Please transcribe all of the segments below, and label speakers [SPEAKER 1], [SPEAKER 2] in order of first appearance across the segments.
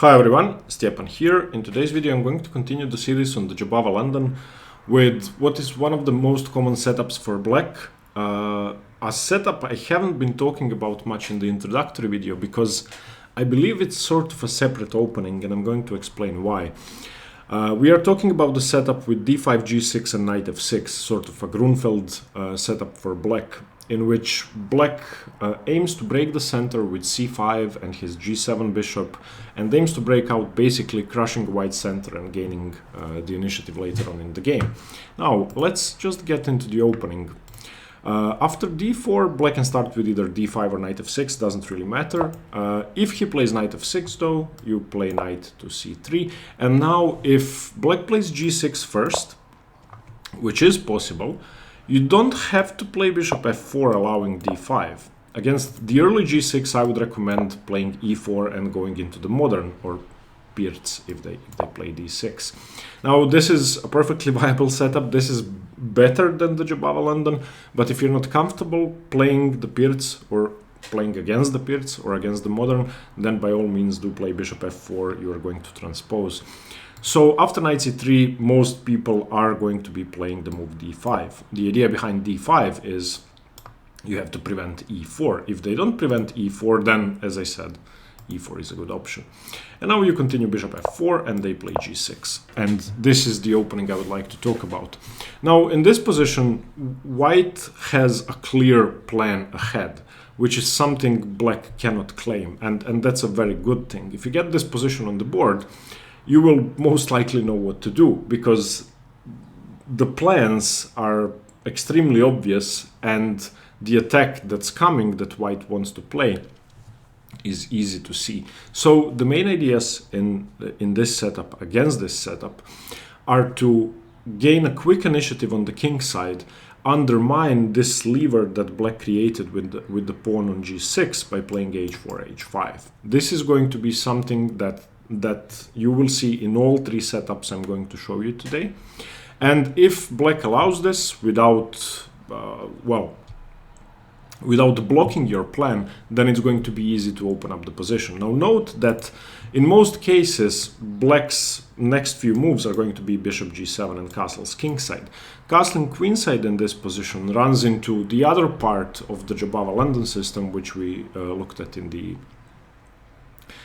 [SPEAKER 1] Hi everyone, Stepan here. In today's video I'm going to continue the series on the Jobava London with what is one of the most common setups for black. A setup I haven't been talking about much in the introductory video because I believe it's sort of a separate opening and I'm going to explain why. We are talking about the setup with d5, g6 and knight f6, sort of a grunfeld setup for black, in which black aims to break the center with c5 and his g7 bishop, and aims to break out, basically crushing white center and gaining the initiative later on in the game. Now, let's just get into the opening. After d4, black can start with either d5 or knight f6, doesn't really matter. If he plays knight f6 though, you play knight to c3. And now if black plays g6 first, which is possible, you don't have to play bishop f4 allowing d5. Against the early g6, I would recommend playing e4 and going into the modern, or Pirts if they play d6. Now this is a perfectly viable setup. This is better than the Jobava London, but if you're not comfortable playing the Pirts or playing against the Pirts or against the modern, then by all means do play bishop f4. You are going to transpose. So after knight c3, most people are going to be playing the move d5. The idea behind d5 is you have to prevent e4. If they don't prevent e4, then, as I said, e4 is a good option. And now you continue bishop f4 and they play g6. And this is the opening I would like to talk about. Now, in this position, white has a clear plan ahead, which is something black cannot claim. And that's a very good thing. If you get this position on the board, you will most likely know what to do, because the plans are extremely obvious and the attack that's coming that white wants to play is easy to see. So the main ideas in this setup, against this setup, are to gain a quick initiative on the king side, undermine this lever that black created with the pawn on g6 by playing h4, h5. This is going to be something that you will see in all three setups I'm going to show you today. And if black allows this without blocking your plan, then it's going to be easy to open up the position. Now note that in most cases, black's next few moves are going to be bishop g7 and castles kingside. Castling queenside in this position runs into the other part of the Jobava London system, which we looked at in the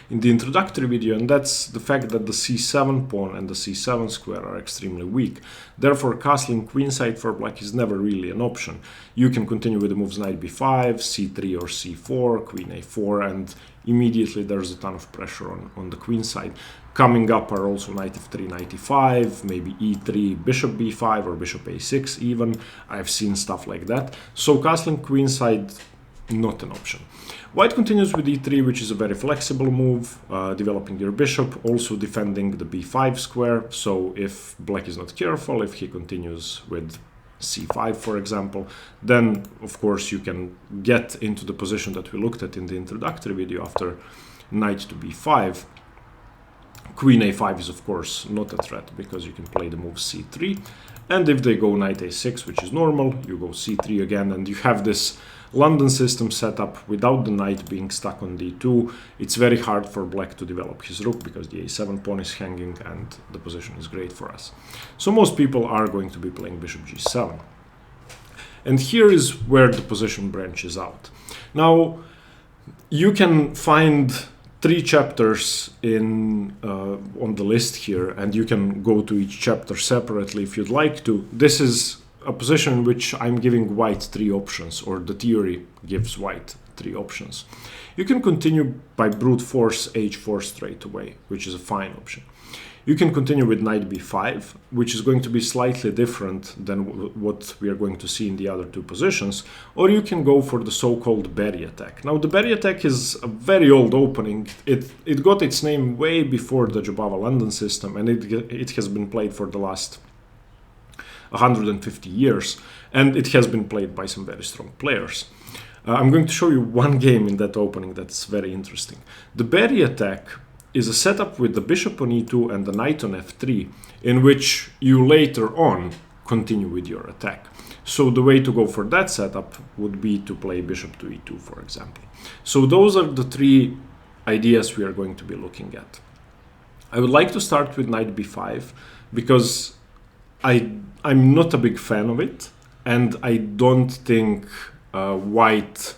[SPEAKER 1] introductory video, and that's the fact that the c7 pawn and the c7 square are extremely weak. Therefore, castling queenside for black is never really an option. You can continue with the moves knight b5, c3 or c4, queen a4, and immediately there's a ton of pressure on the queen side. Coming up are also knight f3, knight e5, maybe e3, bishop b5 or bishop a6 even. I've seen stuff like that. So castling queenside, not an option. White continues with e3, which is a very flexible move, developing your bishop, also defending the b5 square. So if black is not careful, if he continues with c5, for example, then of course you can get into the position that we looked at in the introductory video after knight to b5. Queen a5 is of course not a threat because you can play the move c3. And if they go knight a6, which is normal, you go c3 again, and you have this London system setup without the knight being stuck on d2. It's very hard for black to develop his rook because the a7 pawn is hanging and the position is great for us. So most people are going to be playing bishop g7. And here is where the position branches out. Now, you can find 3 chapters on the list here, and you can go to each chapter separately if you'd like to. This is a position in which I'm giving white 3 options, or the theory gives white 3 options. You can continue by brute force h4 straight away, which is a fine option. You can continue with knight b5, which is going to be slightly different than what we are going to see in the other 2 positions, or you can go for the so-called berry attack. Now, the berry attack is a very old opening. It got its name way before the Jobava London system, and it has been played for the last 150 years, and it has been played by some very strong players. I'm going to show you one game in that opening that's very interesting. The berry attack is a setup with the bishop on e2 and the knight on f3, in which you later on continue with your attack. So the way to go for that setup would be to play bishop to e2, for example. So those are the 3 ideas we are going to be looking at. I would like to start with knight b5 because I'm not a big fan of it, and I don't think white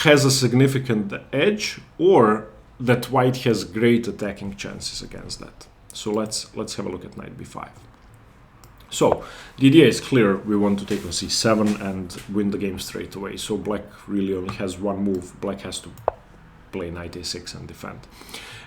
[SPEAKER 1] has a significant edge, or that white has great attacking chances against that. So let's have a look at knight b5. So the idea is clear. We want to take on c7 and win the game straight away. So black really only has one move. Black has to play knight a6 and defend.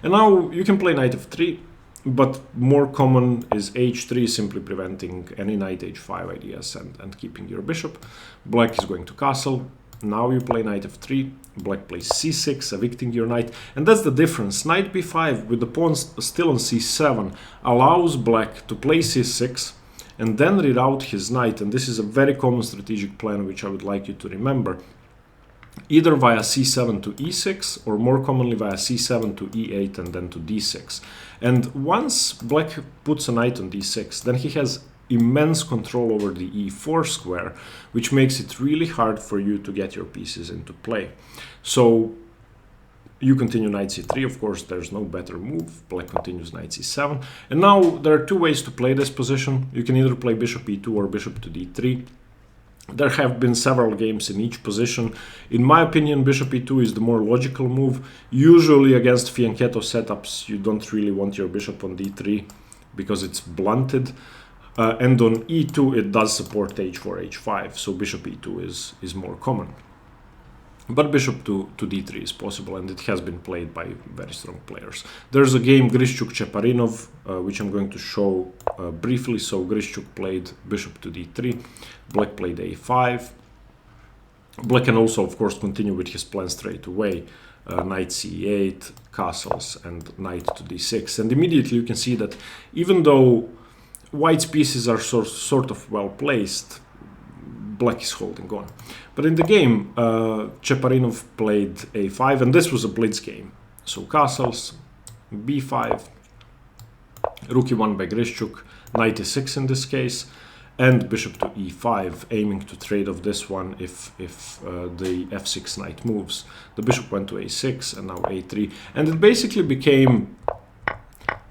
[SPEAKER 1] And now you can play knight f3, but more common is h3, simply preventing any knight h5 ideas and keeping your bishop. Black is going to castle. Now you play knight f3, black plays c6, evicting your knight. And that's the difference. Knight b5 with the pawn still on c7 allows black to play c6 and then reroute his knight. And this is a very common strategic plan which I would like you to remember. Either via c7 to e6, or more commonly via c7 to e8 and then to d6. And once black puts a knight on d6, then he has immense control over the e4 square, which makes it really hard for you to get your pieces into play. So you continue knight c3, of course there's no better move. Black continues knight c7. And now there are two ways to play this position. You can either play bishop e2 or bishop to d3. There have been several games in each position. In my opinion, bishop e2 is the more logical move. Usually against fianchetto setups, you don't really want your bishop on d3 because it's blunted. And on e2, it does support h4, h5, so bishop e2 is more common. But bishop to d3 is possible, and it has been played by very strong players. There's a game Grishchuk-Cheparinov, which I'm going to show briefly. So Grishchuk played bishop to d3, black played a5. Black can also, of course, continue with his plan straight away. Knight c8, castles, and knight to d6. And immediately you can see that even though white's pieces are sort of well placed, black is holding on. But in the game, Cheparinov played a5, and this was a blitz game. So castles, b5, rook e1 by Grishchuk, knight e6 in this case, and bishop to e5, aiming to trade off this one if the f6 knight moves. The bishop went to a6 and now a3, and it basically became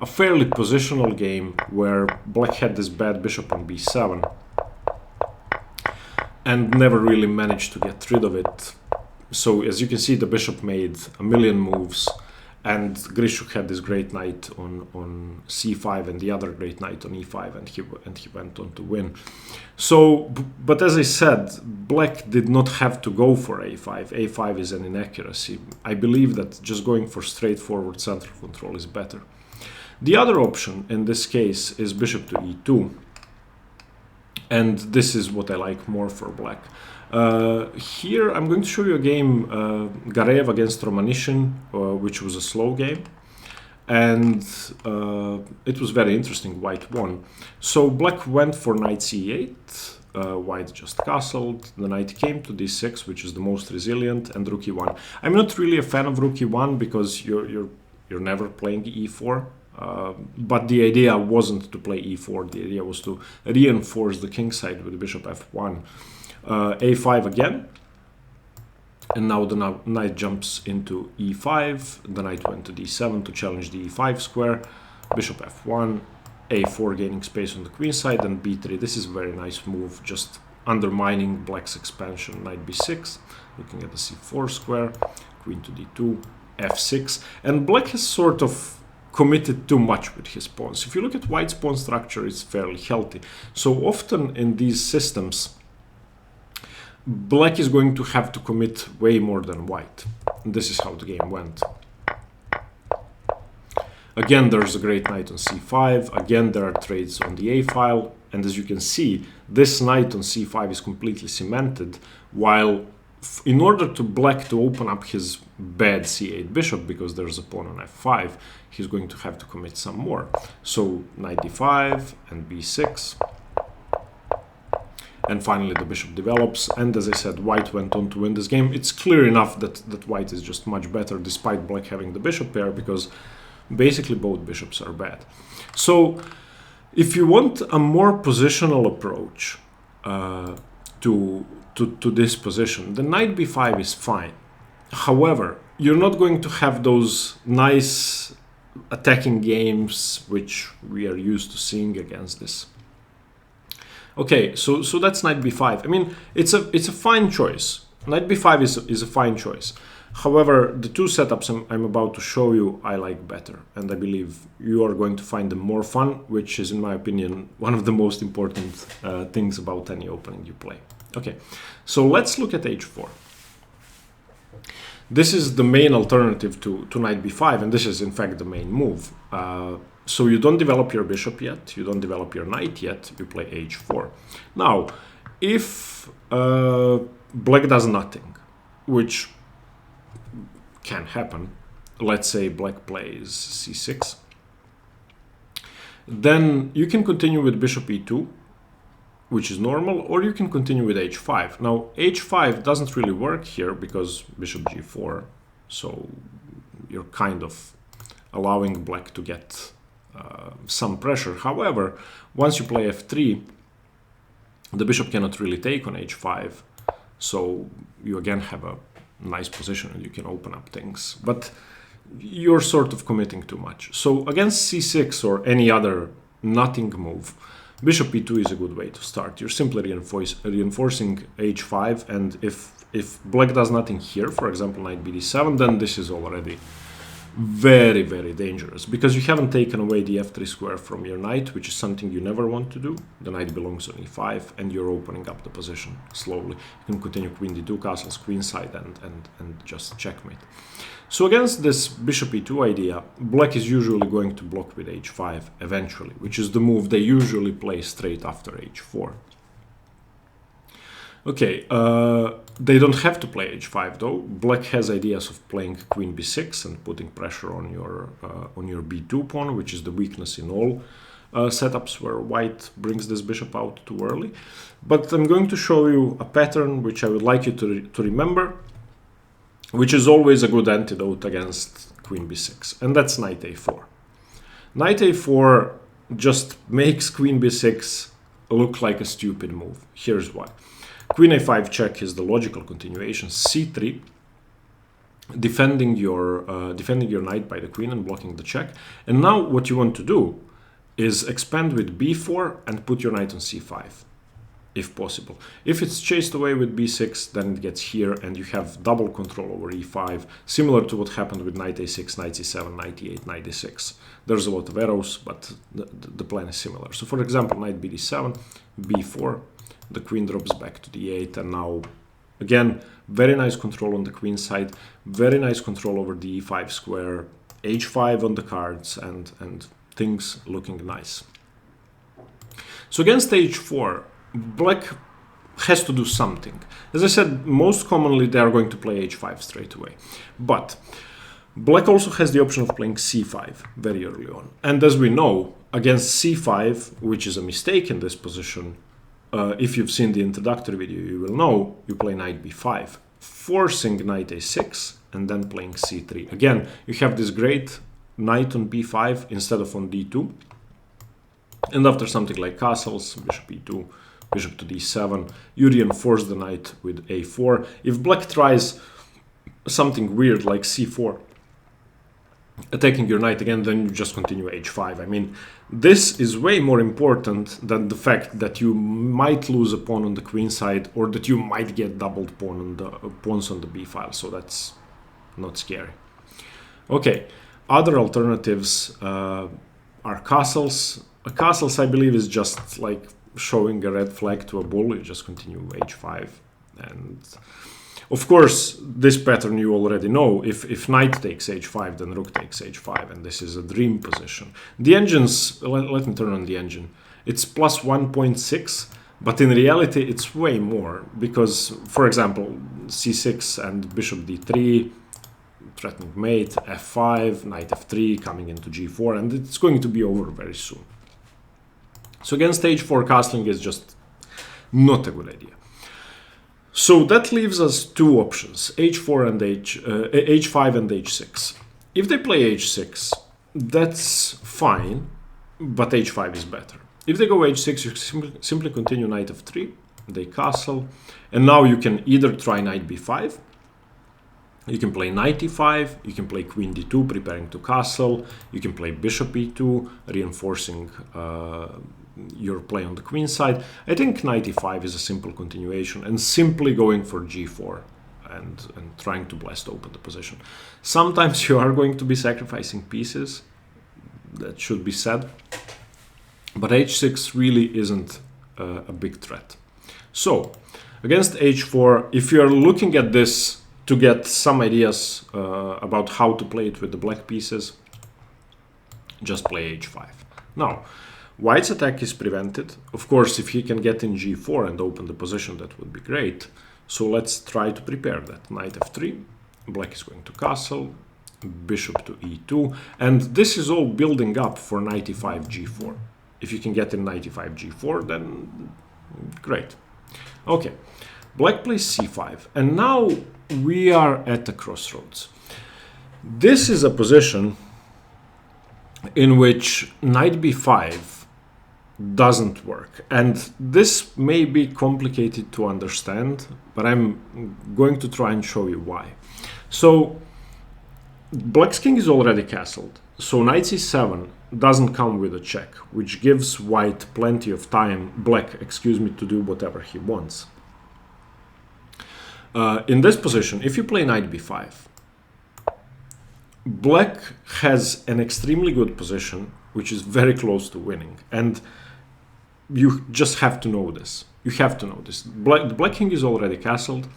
[SPEAKER 1] a fairly positional game where black had this bad bishop on b7 and never really managed to get rid of it. So as you can see, the bishop made a million moves, and Grishchuk had this great knight on c5 and the other great knight on e5, and he went on to win. So, but as I said, black did not have to go for a5. a5 is an inaccuracy. I believe that just going for straightforward central control is better. The other option in this case is bishop to e2. And this is what I like more for black. Here I'm going to show you a game, Gareev against Romanishin, which was a slow game. And it was very interesting. White won. So black went for knight c8. White just castled. The knight came to d6, which is the most resilient, and rook e1. I'm not really a fan of rook e1 because you're never playing e4. But the idea wasn't to play e4, the idea was to reinforce the kingside with bishop f1. a5 again, and now the knight jumps into e5, the knight went to d7 to challenge the e5 square, bishop f1, a4 gaining space on the queen side, and b3. This is a very nice move, just undermining black's expansion. Knight b6, looking at the c4 square, queen to d2, f6, and black has sort of committed too much with his pawns. If you look at white's pawn structure, it's fairly healthy. So often in these systems, black is going to have to commit way more than white. And this is how the game went. Again, there's a great knight on c5. Again, there are trades on the a file. And as you can see, this knight on c5 is completely cemented, while in order to black to open up his bad c8 bishop, because there's a pawn on f5, he's going to have to commit some more. So knight d5 and b6. And finally the bishop develops, and as I said, white went on to win this game. It's clear enough that white is just much better despite black having the bishop pair, because basically both bishops are bad. So if you want a more positional approach to this position, the knight b5 is fine. However, you're not going to have those nice attacking games which we are used to seeing against this. Okay, so that's knight b5. I mean, it's a fine choice. Knight b5 is a fine choice. However, the two setups I'm about to show you I like better, and I believe you are going to find them more fun, which is, in my opinion, one of the most important things about any opening you play. Okay, so let's look at h4. This is the main alternative to knight b5, and this is in fact the main move. So you don't develop your bishop yet, you don't develop your knight yet, you play h4. Now, if black does nothing, which can happen, let's say black plays c6, then you can continue with bishop e2, which is normal, or you can continue with h5. Now, h5 doesn't really work here because bishop g4, so you're kind of allowing black to get some pressure. However, once you play f3, the bishop cannot really take on h5, so you again have a nice position and you can open up things, but you're sort of committing too much. So against c6 or any other nothing move, bishop e2 is a good way to start. You're simply reinforcing h5, and if black does nothing here, for example knight bd7, then this is already very, very dangerous, because you haven't taken away the f3 square from your knight, which is something you never want to do. The knight belongs on e5, and you're opening up the position slowly. You can continue queen d2, castles queenside, and just checkmate. So against this bishop e2 idea, black is usually going to block with h5 eventually, which is the move they usually play straight after h4. Okay, they don't have to play h5 though. Black has ideas of playing queen b6 and putting pressure on your b2 pawn, which is the weakness in all setups where white brings this bishop out too early. But I'm going to show you a pattern which I would like you to remember, which is always a good antidote against queen b6, and that's knight a4. Knight a4 just makes queen b6 look like a stupid move. Here's why. Queen a5 check is the logical continuation. c3, defending your knight by the queen and blocking the check. And now what you want to do is expand with b4 and put your knight on c5, if possible. If it's chased away with b6, then it gets here, and you have double control over e5, similar to what happened with knight a6, knight c7, knight e8, knight d6. There's a lot of arrows, but the plan is similar. So for example, knight bd7, b4, the queen drops back to d8, and now again very nice control on the queen side, very nice control over the e5 square, h5 on the cards, and things looking nice. So against h4, black has to do something. As I said, most commonly they are going to play h5 straight away, but black also has the option of playing c5 very early on, and as we know, against c5, which is a mistake in this position, if you've seen the introductory video, you will know you play knight b5, forcing knight a6, and then playing c3. Again, you have this great knight on b5 instead of on d2. And after something like castles, bishop e2, bishop to d7, you reinforce the knight with a4. If black tries something weird like c4, attacking your knight again, then you just continue h5. I mean, this is way more important than the fact that you might lose a pawn on the queen side, or that you might get doubled pawns on the b file. So that's not scary. Okay, other alternatives are castles. Castles, I believe, is just like showing a red flag to a bull. You just continue h5, and of course, this pattern you already know. If knight takes h5, then rook takes h5, and this is a dream position. The engines, let me turn on the engine. It's plus 1.6, but in reality it's way more, because, for example, c6 and bishop d3, threatening mate, f5, knight f3, coming into g4, and it's going to be over very soon. So against h4, castling is just not a good idea. So that leaves us two options, h4 and h5 and h6. If they play h6, that's fine, but h5 is better. If they go h6, you simply continue knight f3, they castle, and now you can either try knight b5, You can play knight e5, you can play queen d2, preparing to castle, you can play bishop e2, reinforcing your play on the queen side. I think knight e5 is a simple continuation and simply going for g4 and trying to blast open the position. Sometimes you are going to be sacrificing pieces, that should be said, but h6 really isn't a big threat. So, against h4, if you're looking at this to get some ideas about how to play it with the black pieces, just play h5. Now, white's attack is prevented. Of course, if he can get in g4 and open the position, that would be great. So let's try to prepare that. Knight f3, black is going to castle, bishop to e2, and this is all building up for knight e5, g4. If you can get in knight e5, g4, then great. Okay, black plays c5, and now we are at the crossroads. This is a position in which knight b5 doesn't work, and this may be complicated to understand, but I'm going to try and show you why. So black's king is already castled, so knight c7 doesn't come with a check, which gives white plenty of time, black, excuse me, to do whatever he wants. In this position, if you play knight b5, black has an extremely good position, which is very close to winning, and you just have to know this. You have to know this. The black king is already castled.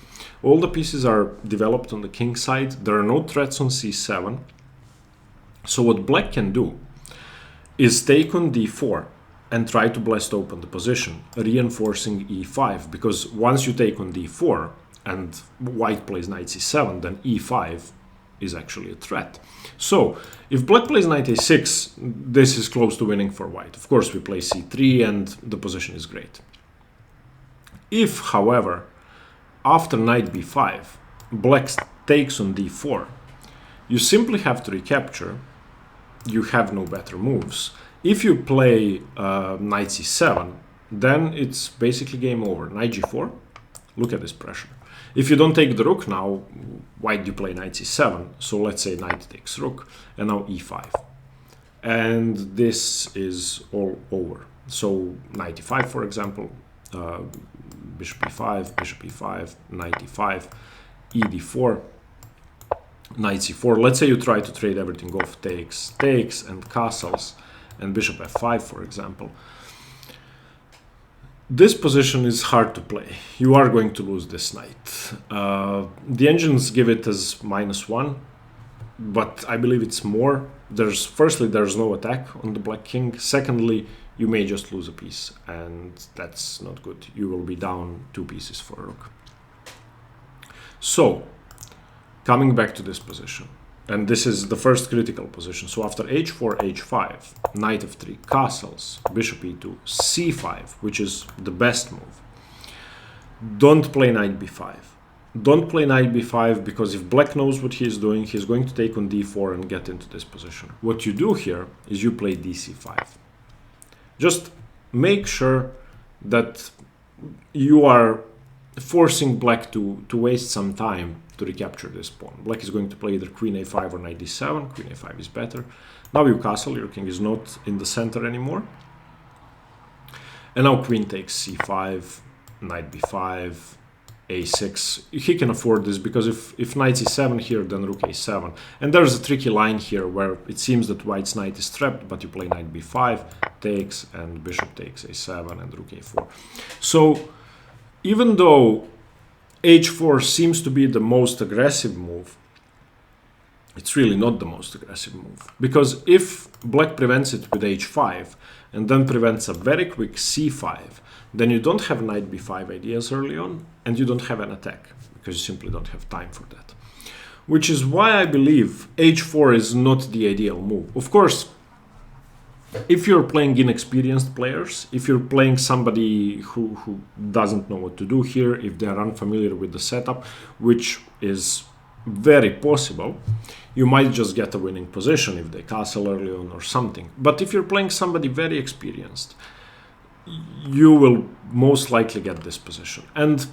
[SPEAKER 1] All the pieces are developed on the king side. There are no threats on c7. So what black can do is take on d4 and try to blast open the position, reinforcing e5, because once you take on d4 and white plays knight c7, then e5 is actually a threat. So if black plays knight a6, this is close to winning for white. Of course, we play c3 and the position is great. If, however, after knight b5, black takes on d4, you simply have to recapture. You have no better moves. If you play knight c7, then it's basically game over. Knight g4, look at this pressure. If you don't take the rook now, why do you play knight c7? So let's say knight takes rook, and now e5. And this is all over. So knight e5, for example, bishop e5, knight e5, e d4, knight c4. Let's say you try to trade everything off, takes, and castles, and bishop f5, for example. This position is hard to play. You are going to lose this knight. The engines give it as -1, but I believe it's more. Firstly, there's no attack on the black king. Secondly, you may just lose a piece, and that's not good. You will be down 2 pieces for a rook. So, coming back to this position, and this is the first critical position. So after h4, h5, knight f3, castles, bishop e2, c5, which is the best move. Don't play knight b5. Don't play knight b5, because if black knows what he is doing, he's going to take on d4 and get into this position. What you do here is you play dc5. Just make sure that you are forcing black to waste some time to recapture this pawn. Black is going to play either queen a5 or knight d7. Queen a5 is better. Now you castle, your king is not in the center anymore. And now queen takes c5, knight b5, a6. He can afford this, because if knight c7 here, then rook a7. And there's a tricky line here where it seems that white's knight is trapped, but you play knight b5, takes, and bishop takes a7, and rook a4. So even though h4 seems to be the most aggressive move, it's really not the most aggressive move. Because if black prevents it with h5 and then prevents a very quick c5, then you don't have knight b5 ideas early on, and you don't have an attack, because you simply don't have time for that. Which is why I believe h4 is not the ideal move. Of course, if you're playing inexperienced players, if you're playing somebody who doesn't know what to do here, if they're unfamiliar with the setup, which is very possible, you might just get a winning position if they castle early on or something. But if you're playing somebody very experienced, you will most likely get this position. And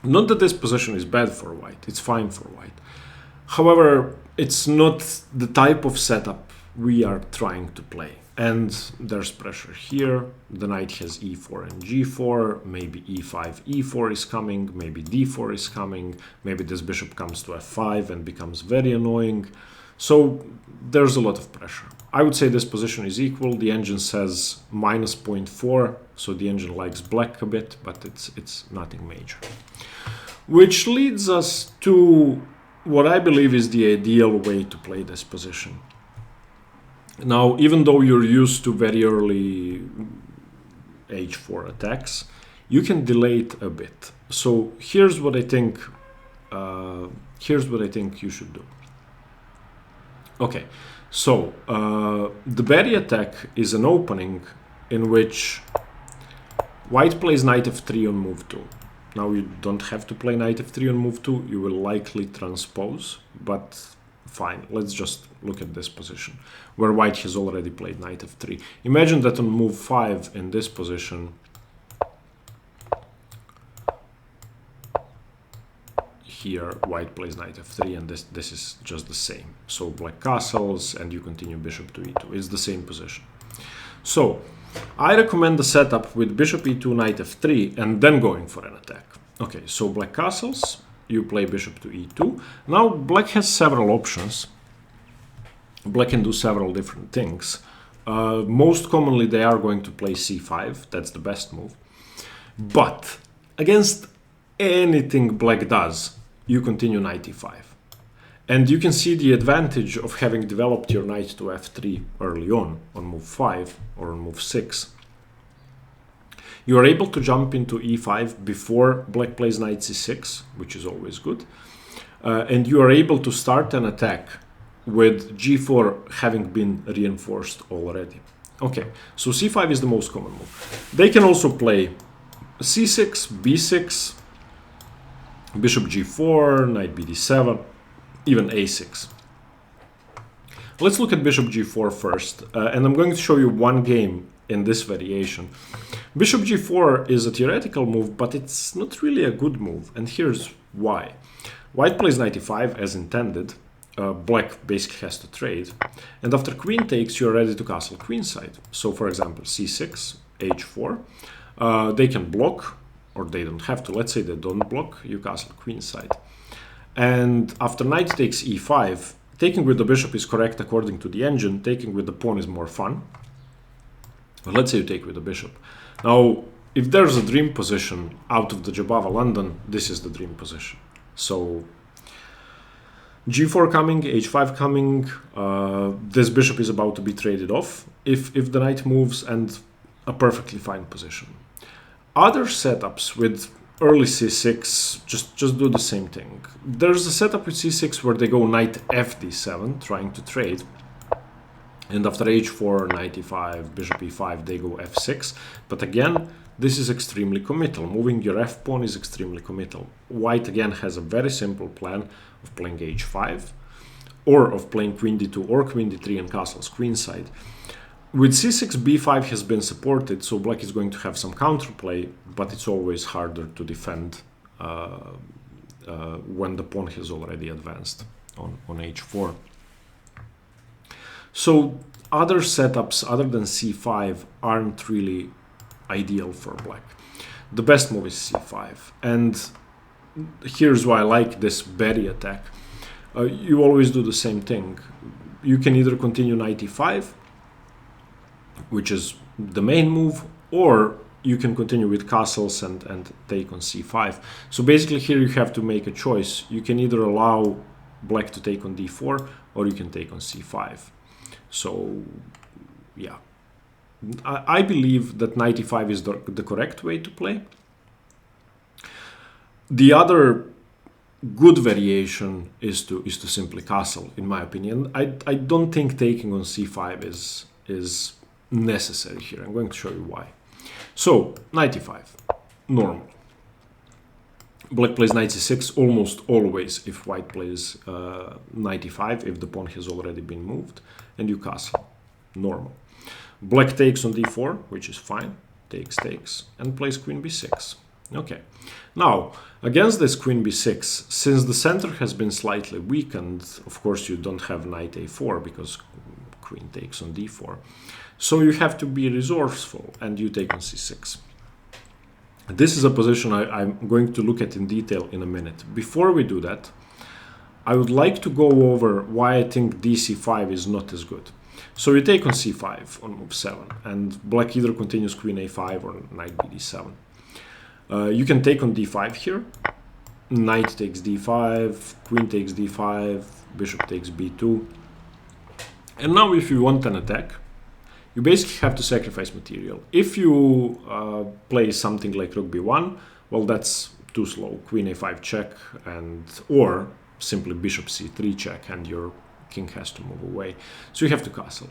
[SPEAKER 1] Not that this position is bad for white, it's fine for white. However, it's not the type of setup we are trying to play. And there's pressure here. The knight has e4 and g4, maybe e5, e4 is coming, maybe d4 is coming, maybe this bishop comes to f5 and becomes very annoying. So there's a lot of pressure. I would say this position is equal. The engine says minus 0.4, so the engine likes black a bit, but it's nothing major. Which leads us to what I believe is the ideal way to play this position. Now, even though you're used to very early h4 attacks, you can delay it a bit. So here's what I think. You should do. Okay, so the berry attack is an opening in which white plays knight f3 on move 2. Now you don't have to play knight f3 on move 2. You will likely transpose, but fine, let's just look at this position where white has already played knight f3. Imagine that on move 5 in this position, here white plays knight f3, and this is just the same. So black castles and you continue bishop to e2. It's the same position. So I recommend the setup with bishop e2, knight f3, and then going for an attack. Okay, so black castles, you play bishop to e2. Now black has several options. Black can do several different things. Most commonly they are going to play c5. That's the best move. But against anything black does, you continue knight e5. And you can see the advantage of having developed your knight to f3 early on move 5 or on move 6. You are able to jump into e5 before black plays knight c6, which is always good. And you are able to start an attack with g4 having been reinforced already. Okay, so c5 is the most common move. They can also play c6, b6, bishop g4, knight bd7, even a6. Let's look at bishop g4 first, and I'm going to show you one game in this variation. Bishop g4 is a theoretical move, but it's not really a good move, and here's why. White plays knight e5 as intended. Black basically has to trade, and after queen takes, you're ready to castle queenside. So for example, c6, h4, they can block, or they don't have to. Let's say they don't block, you castle queenside. And after knight takes e5, taking with the bishop is correct according to the engine. Taking with the pawn is more fun. But let's say you take with the bishop. Now, if there's a dream position out of the Jobava London, this is the dream position. So g4 coming, h5 coming, this bishop is about to be traded off if the knight moves, and a perfectly fine position. Other setups with early c6 just do the same thing. There's a setup with c6 where they go knight fd7 trying to trade, and after h4, knight e5, bishop e5, they go f6. But again, this is extremely committal. Moving your f pawn is extremely committal. White again has a very simple plan of playing h5, or of playing queen d2 or queen d3 and castles queenside. With c6, b5 has been supported, so black is going to have some counterplay, but it's always harder to defend when the pawn has already advanced on h4. So other setups other than c5 aren't really ideal for black. The best move is c5, and here's why I like this berry attack. You always do the same thing. You can either continue knight e5, which is the main move, or you can continue with castles and take on c5. So basically here you have to make a choice. You can either allow black to take on d4, or you can take on c5. So yeah, I believe that knight e5 is the correct way to play. The other good variation is to simply castle, in my opinion. I don't think taking on c5 is necessary here. I'm going to show you why. So knight e5, normal. Black plays knight c6 almost always if white plays knight e5, if the pawn has already been moved, and you castle, normal. Black takes on d4, which is fine, takes, and plays queen b6, Okay, now against this queen b6, since the center has been slightly weakened, of course you don't have knight a4 because queen takes on d4. So you have to be resourceful and you take on c6. This is a position I'm going to look at in detail in a minute. Before we do that, I would like to go over why I think dc5 is not as good. So you take on c5 on move 7, and black either continues queen a5 or knight bd7. You can take on d5 here. Knight takes d5, queen takes d5, bishop takes b2. And now if you want an attack, you basically have to sacrifice material. If you play something like rook b1, well, that's too slow. Queen a5 check, and or simply bishop c3 check, and your king has to move away. So you have to castle.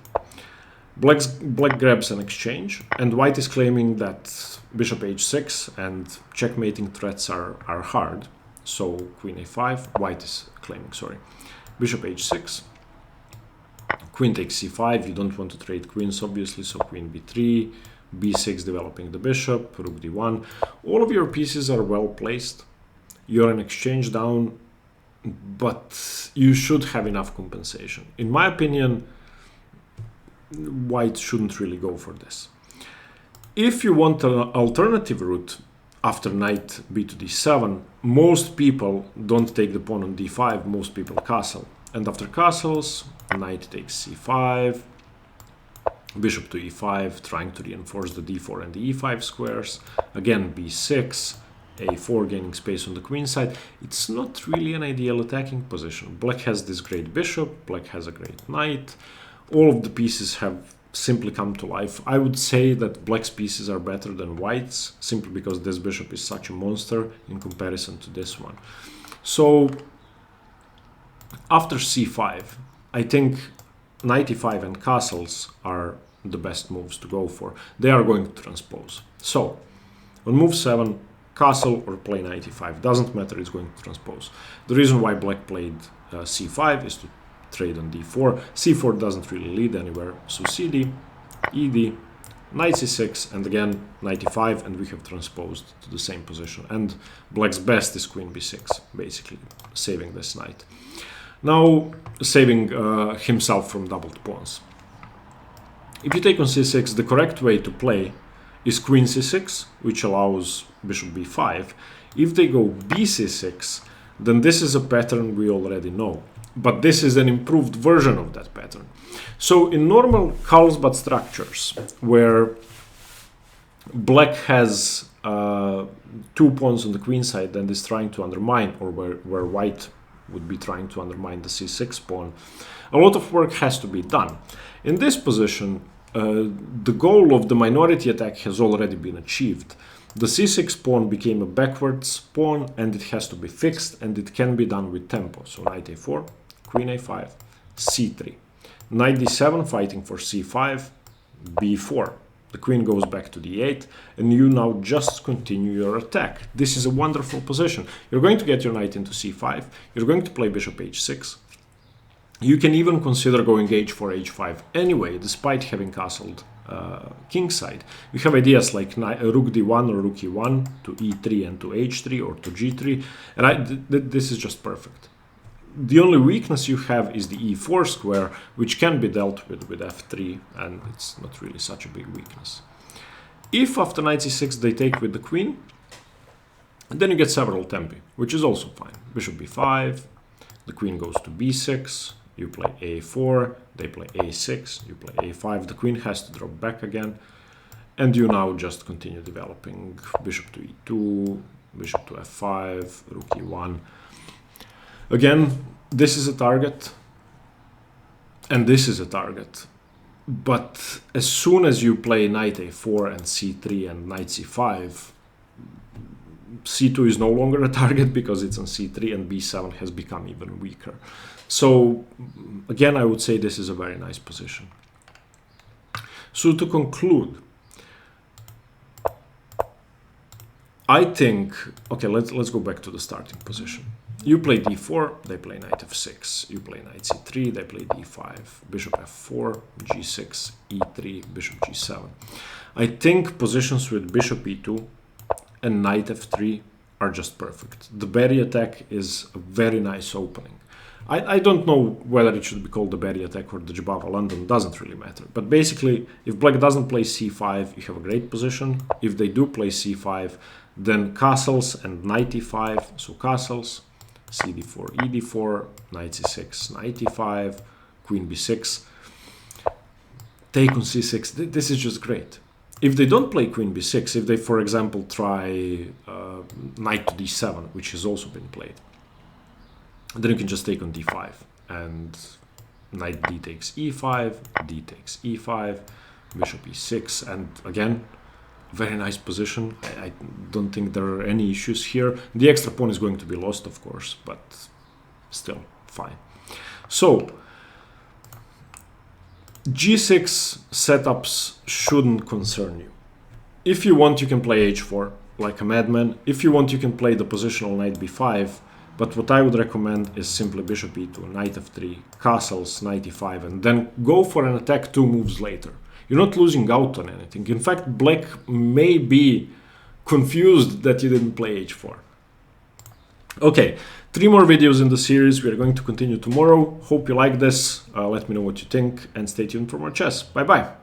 [SPEAKER 1] Black grabs an exchange, and white is claiming that bishop h6 and checkmating threats are hard. So queen a5, white is claiming, sorry, bishop h6. Queen takes c5, you don't want to trade queens obviously, so queen b3, b6 developing the bishop, rook d1. All of your pieces are well placed. You're an exchange down, but you should have enough compensation. In my opinion, white shouldn't really go for this. If you want an alternative route after knight b to d7, most people don't take the pawn on d5, most people castle. And after castles, knight takes c5, bishop to e5, trying to reinforce the d4 and the e5 squares. Again, b6, a4 gaining space on the queen side. It's not really an ideal attacking position. Black has this great bishop, black has a great knight. All of the pieces have simply come to life. I would say that black's pieces are better than white's, simply because this bishop is such a monster in comparison to this one. So after c5, I think knight e5 and castles are the best moves to go for. They are going to transpose. So on move 7, castle or play knight e5, doesn't matter, it's going to transpose. The reason why black played c5 is to trade on d4. c4 doesn't really lead anywhere, so cd, ed, knight c6, and again knight e5, and we have transposed to the same position. And black's best is queen b6, basically saving this knight. Now saving himself from doubled pawns. If you take on c6, the correct way to play is queen c6, which allows bishop b5. If they go bc6, then this is a pattern we already know. But this is an improved version of that pattern. So in normal Carlsbad structures, where black has 2 pawns on the queen side and is trying to undermine, or where white would be trying to undermine the c6 pawn, a lot of work has to be done. In this position, the goal of the minority attack has already been achieved. The c6 pawn became a backwards pawn, and it has to be fixed, and it can be done with tempo. So knight a4, queen a5, c3. Knight d7 fighting for c5, b4. The queen goes back to d8, and you now just continue your attack. This is a wonderful position. You're going to get your knight into c5. You're going to play bishop h6. You can even consider going h4, h5 anyway, despite having castled kingside. You have ideas like rook d1 or rook e1 to e3 and to h3 or to g3, and this is just perfect. The only weakness you have is the e4 square, which can be dealt with f3, and it's not really such a big weakness. If after knight c6 they take with the queen, then you get several tempi, which is also fine. Bishop b5, the queen goes to b6, you play a4, they play a6, you play a5, the queen has to drop back again, and you now just continue developing bishop to e2, bishop to f5, rook e1. Again, this is a target, and this is a target. But as soon as you play knight a4 and c3 and knight c5, c2 is no longer a target because it's on c3, and b7 has become even weaker. So again, I would say this is a very nice position. So to conclude, I think, okay, let's go back to the starting position. You play d4, they play knight f6. You play knight c3, they play d5. Bishop f4, g6, e3, bishop g7. I think positions with bishop e2 and knight f3 are just perfect. The berry attack is a very nice opening. I don't know whether it should be called the berry attack or the Jobava London, doesn't really matter. But basically, if black doesn't play c5, you have a great position. If they do play c5, then castles and knight e5, so castles, cd4, ed4, knight c6, knight e5, queen b6, take on c6. This is just great. If they don't play queen b6, if they, for example, try knight to d7, which has also been played, then you can just take on d5 and knight d takes e5, d takes e5, bishop e6, and again, very nice position. I don't think there are any issues here. The extra pawn is going to be lost, of course, but still fine. So g6 setups shouldn't concern you. If you want, you can play h4 like a madman. If you want, you can play the positional knight b5. But what I would recommend is simply bishop e2, knight f3, castles, knight e5, and then go for an attack 2 moves later. You're not losing out on anything. In fact, black may be confused that you didn't play h4. Okay, 3 more videos in the series. We are going to continue tomorrow. Hope you like this. Let me know what you think and stay tuned for more chess. Bye-bye.